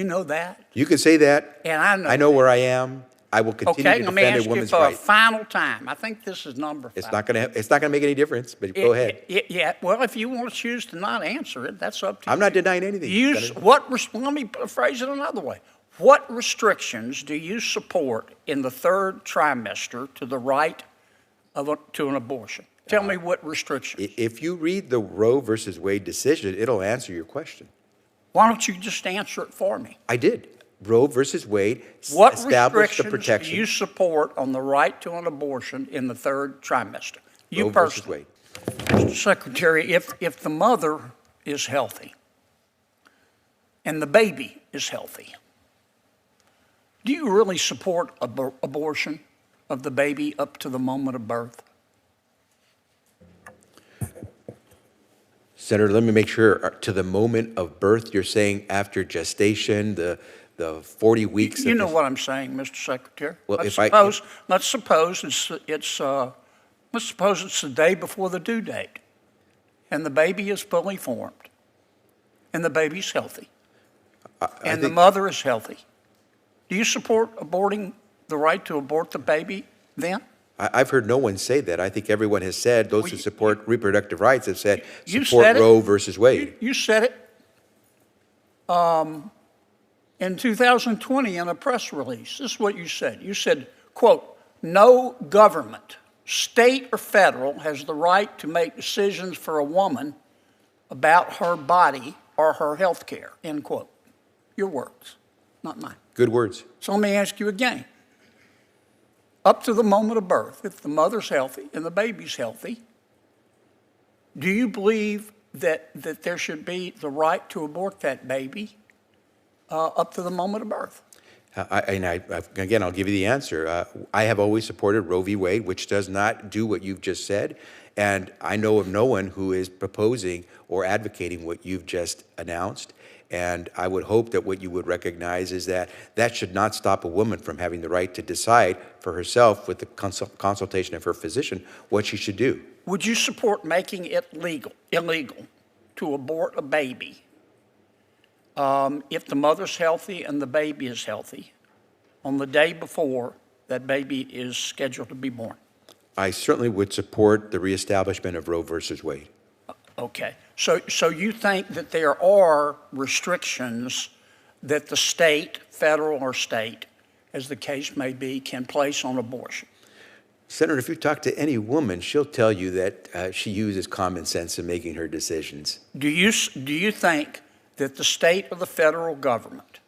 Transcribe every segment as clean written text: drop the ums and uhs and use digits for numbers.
You know that? You can say that. And I know I know where I am. I will continue Okay, to let me defend ask a you woman's for a right. final time. I think this is number 5. It's not gonna make any difference, but go ahead. Yeah, well, if you want to choose to not answer it, that's up to you. I'm not denying anything. Let me phrase it another way. What restrictions do you support in the 3rd trimester to the right to an abortion? Tell me what restrictions. If you read the Roe versus Wade decision, it'll answer your question. Why don't you just answer it for me? I did. Roe versus Wade What established the restrictions protection. do you support on the right to an abortion in the 3rd trimester? You Roe versus personally. Wade. Mr. Secretary, if the mother is healthy and the baby is healthy, do you really support abortion of the baby up to the moment of birth? Senator, let me make sure, to the moment of birth, you're saying after gestation, the 40 weeks. You know what I'm saying, Mr. Secretary. Well, Let's suppose it's the day before the due date, and the baby is fully formed, and the baby's healthy, and the mother is healthy. Do you support aborting the right to abort the baby then? I've heard no one say that. I think everyone has said, those who support reproductive rights have said, You support said it. Roe versus Wade. You said it in 2020 in a press release. This is what you said. You said, quote, "No government, state or federal, has the right to make decisions for a woman about her body or her health care," end quote. Your words, not mine. Good words. So let me ask you again. Up to the moment of birth, if the mother's healthy and the baby's healthy, do you believe that there should be the right to abort that baby up to the moment of birth? Again, I'll give you the answer. I have always supported Roe v. Wade, which does not do what you've just said. And I know of no one who is proposing or advocating what you've just announced. And I would hope that what you would recognize is that that should not stop a woman from having the right to decide for herself, with the consultation of her physician, what she should do. Would you support making it illegal to abort a baby if the mother's healthy and the baby is healthy on the day before that baby is scheduled to be born? I certainly would support the reestablishment of Roe versus Wade. Okay. So you think that there are restrictions that the state, federal or state, as the case may be, can place on abortion? Senator, if you talk to any woman, she'll tell you that she uses common sense in making her decisions. Do you think that the state or the federal government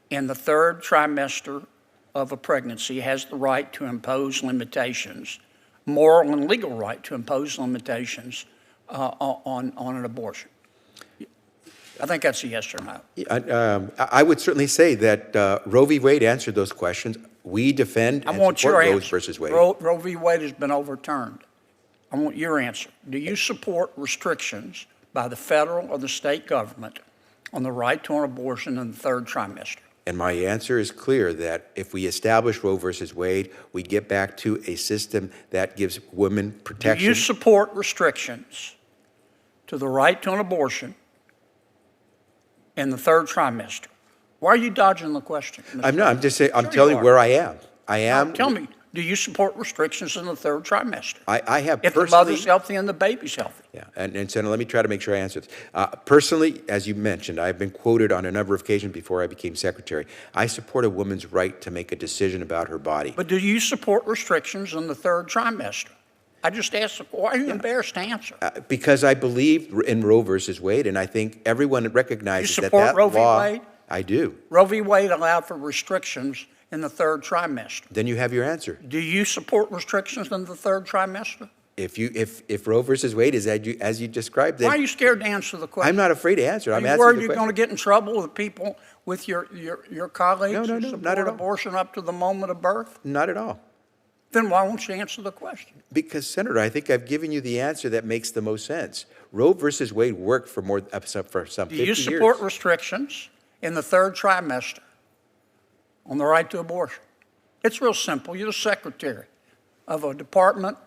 in the 3rd trimester of a pregnancy has the right to impose limitations, moral and legal right to impose limitations on an abortion? I think that's a yes or no. I would certainly say that Roe v. Wade answered those questions. We defend and support Roe versus Wade. Roe v. Wade has been overturned. I want your answer. Do you support restrictions by the federal or the state government on the right to an abortion in the 3rd trimester? And my answer is clear, that if we establish Roe versus Wade, we get back to a system that gives women protection. Do you support restrictions to the right to an abortion in the 3rd trimester? Why are you dodging the question? I'm not. I'm just saying. I'm telling you where I am. I am. Now, tell me, do you support restrictions in the 3rd trimester? I have if personally. If the mother's healthy and the baby's healthy. Yeah, and Senator, let me try to make sure I answer this. Personally, as you mentioned, I've been quoted on a number of occasions before I became secretary. I support a woman's right to make a decision about her body. But do you support restrictions in the 3rd trimester? I just asked, why are you embarrassed to answer? Because I believe in Roe versus Wade, and I think everyone recognizes that that law. You support Roe v. Wade? I do. Roe v. Wade allowed for restrictions in the 3rd trimester. Then you have your answer. Do you support restrictions in the 3rd trimester? If Roe versus Wade is as you described, then why are you scared to answer the question? I'm not afraid to answer. I'm asking. Are you worried you're going to get in trouble with people, with your colleagues? No, who support abortion up to the moment of birth? Not at all. Then why won't you answer the question? Because, Senator, I think I've given you the answer that makes the most sense. Roe versus Wade worked for some 50 years. Do you support restrictions in the 3rd trimester on the right to abortion? It's real simple. You're the secretary of a department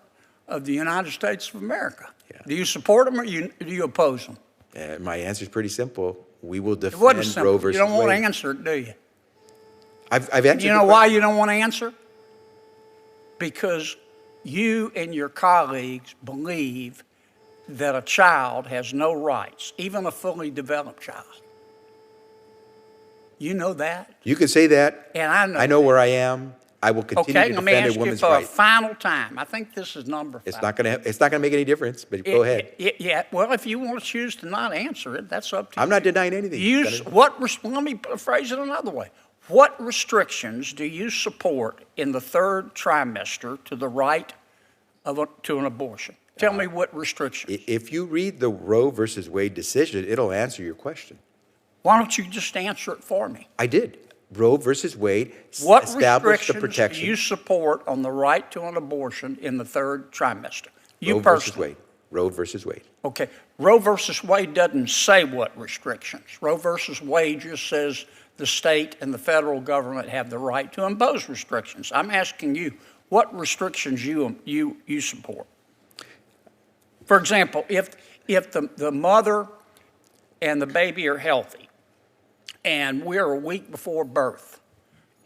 of the United States of America. Yeah. Do you support them or do you oppose them? My answer is pretty simple. We will It wasn't defend simple. Roe versus You don't want to Wade. answer it, do you? I've answered You the know why question. you don't want to answer? Because you and your colleagues believe that a child has no rights, even a fully developed child. You know that? You can say that. And I know I know that. where I am. I will continue Okay, to let me defend a ask you woman's for a right. final time. I think this is number 5. It's not gonna make any difference, but go ahead. Yeah, well, if you want to choose to not answer it, that's up to you. I'm not denying anything. Let me phrase it another way. What restrictions do you support in the 3rd trimester to the right to an abortion? Tell me what restrictions. If you read the Roe versus Wade decision, it'll answer your question. Why don't you just answer it for me? I did. Roe versus Wade What established the restrictions protection. do you support on the right to an abortion in the 3rd trimester? You Roe versus personally. Wade. Roe versus Wade. Okay. Roe versus Wade doesn't say what restrictions. Roe versus Wade just says the state and the federal government have the right to impose restrictions. I'm asking you, what restrictions you support? For example, if the mother and the baby are healthy, and we're a week before birth,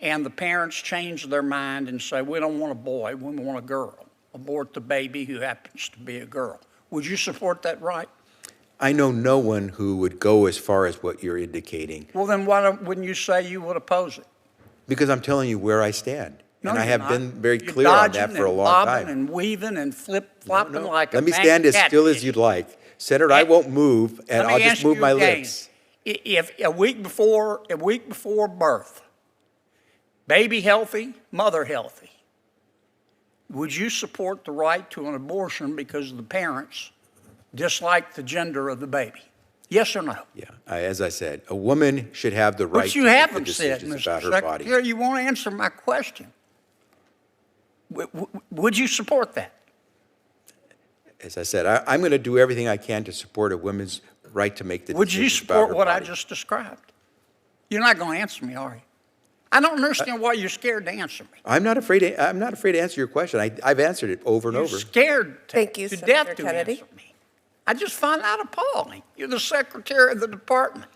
and the parents change their mind and say, we don't want a boy, we want a girl, abort the baby who happens to be a girl, would you support that right? I know no one who would go as far as what you're indicating. Well, then wouldn't you say you would oppose it? Because I'm telling you where I stand. No, and I you're have not. been very You're clear on that dodging for a and long bobbing time. and weaving and flip-flopping like a Let me bank stand as still as catfish. you'd like. Senator, I won't move, and Let me I'll just ask move you my again. lips. If a week before birth, baby healthy, mother healthy, would you support the right to an abortion because the parents dislike the gender of the baby? Yes or no? Yeah, as I said, a woman should have the right But you to make the haven't said, decisions Mr. about her body. Secretary, you won't answer my question. Would you support that? As I said, I'm going to do everything I can to support a woman's right to make the Would you decisions about support her what I body. just described? You're not going to answer me, are you? I don't understand why you're scared to answer me. I'm not afraid to answer your question. I've answered it over and You're over. scared Thank you, to Senator death to Kennedy. answer me. I just find that appalling. You're the Secretary of the Department.